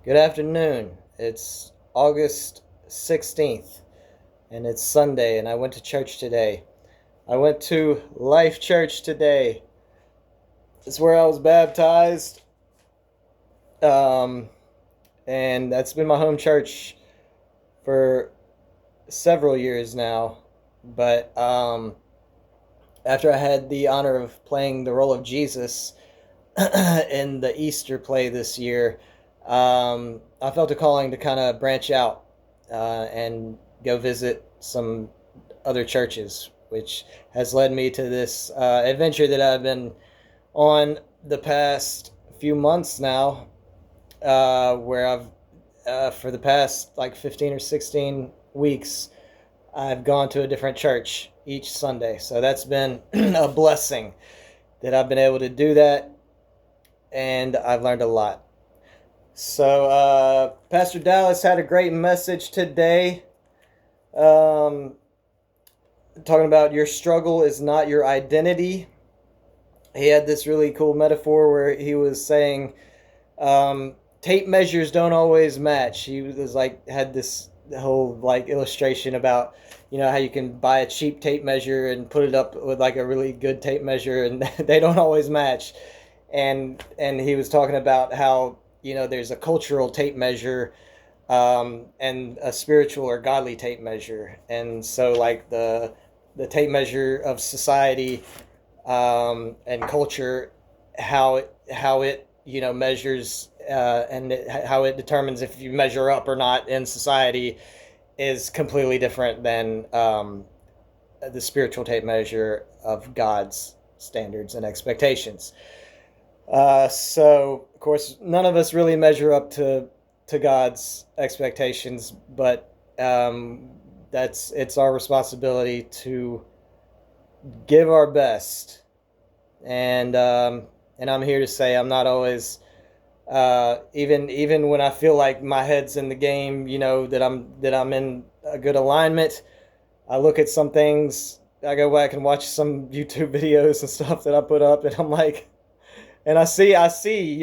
Good afternoon. It's August 16th, and it's Sunday, and I went to church today. I went to Life Church today. It's where I was baptized, um, and that's been my home church for several years now. But after I had the honor of playing the role of Jesus in the Easter play this year, I felt a calling to kind of branch out and go visit some other churches, which has led me to this adventure that I've been on the past few months now, where for the past like 15 or 16 weeks, I've gone to a different church each Sunday. So that's been a blessing that I've been able to do that, and I've learned a lot. So, Pastor Dallas had a great message today, um, talking about your struggle is not your identity. He had this really cool metaphor where he was saying tape measures don't always match. He was like, had this whole like illustration about, how you can buy a cheap tape measure and put it up with like a really good tape measure, and they don't always match. And he was talking about how there's a cultural tape measure, and a spiritual or godly tape measure. And so like the tape measure of society, and culture, how it measures, how it determines if you measure up or not in society is completely different than the spiritual tape measure of God's standards and expectations. So of course, none of us really measure up to God's expectations, but it's our responsibility to give our best. And I'm here to say I'm not always, even when I feel like my head's in the game, that I'm in a good alignment. I look at some things. I go back and watch some YouTube videos and stuff that I put up, and I'm like, and I see,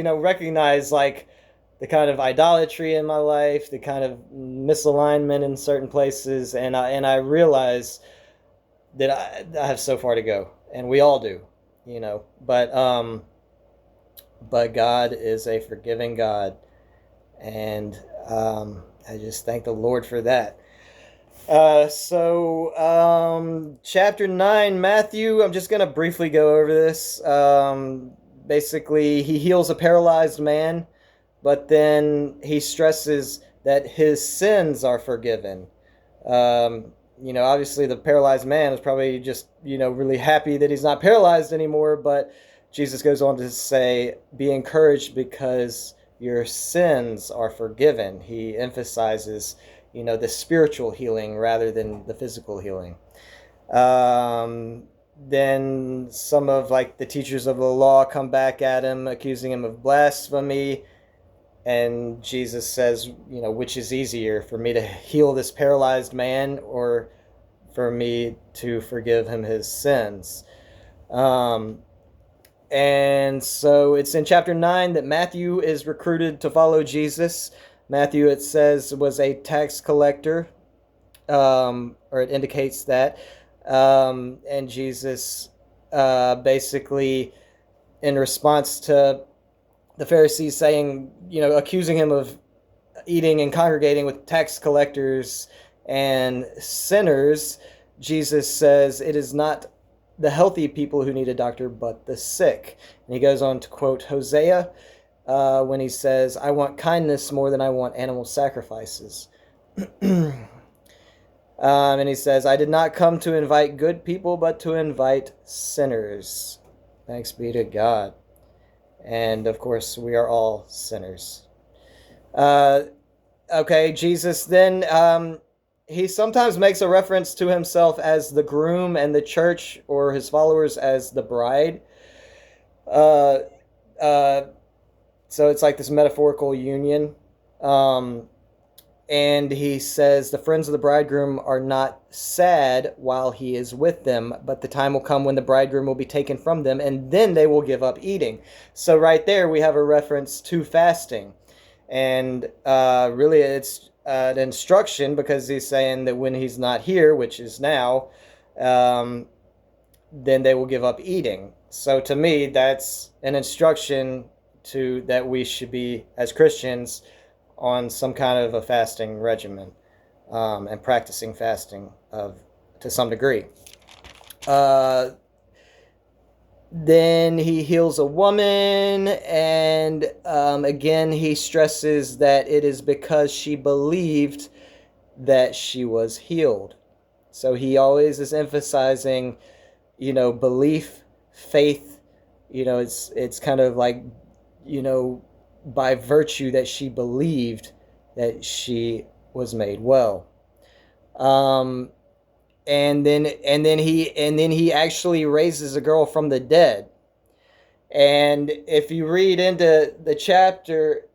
recognize like the kind of idolatry in my life, the kind of misalignment in certain places, and I realize that I have so far to go, and we all do, but God is a forgiving God, and I just thank the Lord for that. Chapter 9, Matthew, I'm just going to briefly go over this. Basically, he heals a paralyzed man, but then he stresses that his sins are forgiven. Obviously, the paralyzed man is probably just, really happy that he's not paralyzed anymore, but Jesus goes on to say, be encouraged because your sins are forgiven. He emphasizes the spiritual healing rather than the physical healing. Then some of like the teachers of the law come back at him, accusing him of blasphemy. And Jesus says, which is easier, for me to heal this paralyzed man or for me to forgive him his sins? And so it's in chapter 9 that Matthew is recruited to follow Jesus. Matthew, it says, was a tax collector, or it indicates that. And Jesus, basically, in response to the Pharisees saying, accusing him of eating and congregating with tax collectors and sinners, Jesus says, it is not the healthy people who need a doctor, but the sick. And he goes on to quote Hosea, when he says, I want kindness more than I want animal sacrifices. And he says, I did not come to invite good people, but to invite sinners. Thanks be to God. And of course, we are all sinners. Okay, Jesus then, he sometimes makes a reference to himself as the groom and the church or his followers as the bride. Uh, uh, so it's like this metaphorical union. And he says the friends of the bridegroom are not sad while he is with them, but the time will come when the bridegroom will be taken from them, and then they will give up eating. So right there we have a reference to fasting. And really, it's an instruction, because he's saying that when he's not here, which is now, um, then they will give up eating. So to me, that's an instruction to that we should be, as Christians, on some kind of a fasting regimen, and practicing fasting to some degree. Uh, then he heals a woman, and again, he stresses that it is because she believed that she was healed. So he always is emphasizing, belief, faith. It's kind of like, by virtue that she believed that she was made well. And then he actually raises a girl from the dead. And if you read into the chapter,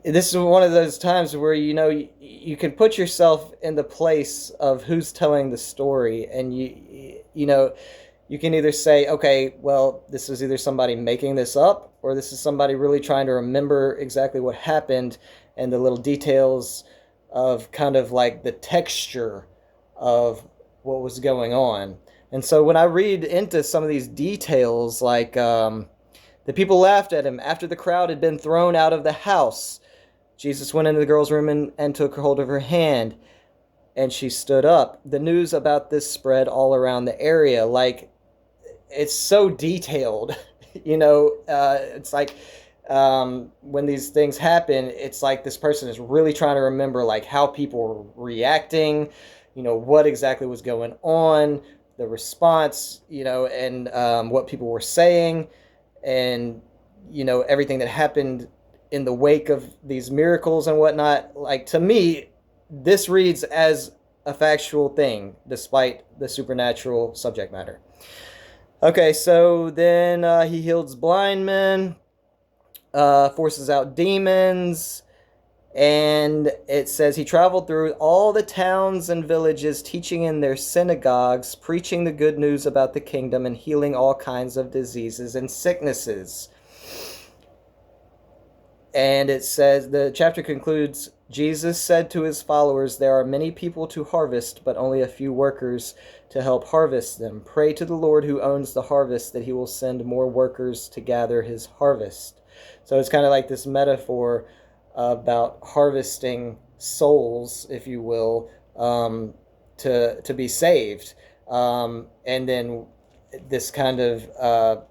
this is one of those times where you can put yourself in the place of who's telling the story, and you can either say, okay, well, this is either somebody making this up, or this is somebody really trying to remember exactly what happened and the little details of kind of like the texture of what was going on. And so when I read into some of these details, like the people laughed at him after the crowd had been thrown out of the house. Jesus went into the girl's room and took hold of her hand, and she stood up. The news about this spread all around the area. Like, it's so detailed. It's like when these things happen, it's like this person is really trying to remember like how people were reacting, what exactly was going on, the response, and what people were saying, and everything that happened in the wake of these miracles and whatnot. Like, to me, this reads as a factual thing despite the supernatural subject matter. Okay, so then he heals blind men, forces out demons, and it says he traveled through all the towns and villages, teaching in their synagogues, preaching the good news about the kingdom, and healing all kinds of diseases and sicknesses. And it says, the chapter concludes, Jesus said to his followers, there are many people to harvest, but only a few workers to help harvest them. Pray to the Lord who owns the harvest that he will send more workers to gather his harvest. So it's kind of like this metaphor about harvesting souls, if you will, to be saved. And then this kind of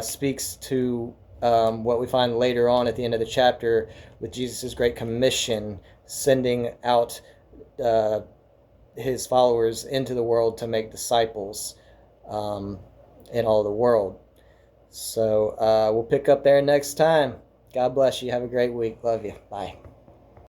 speaks to what we find later on at the end of the chapter with Jesus' Great Commission, sending out his followers into the world to make disciples in all the world. So we'll pick up there next time. God bless you. Have a great week. Love you. Bye.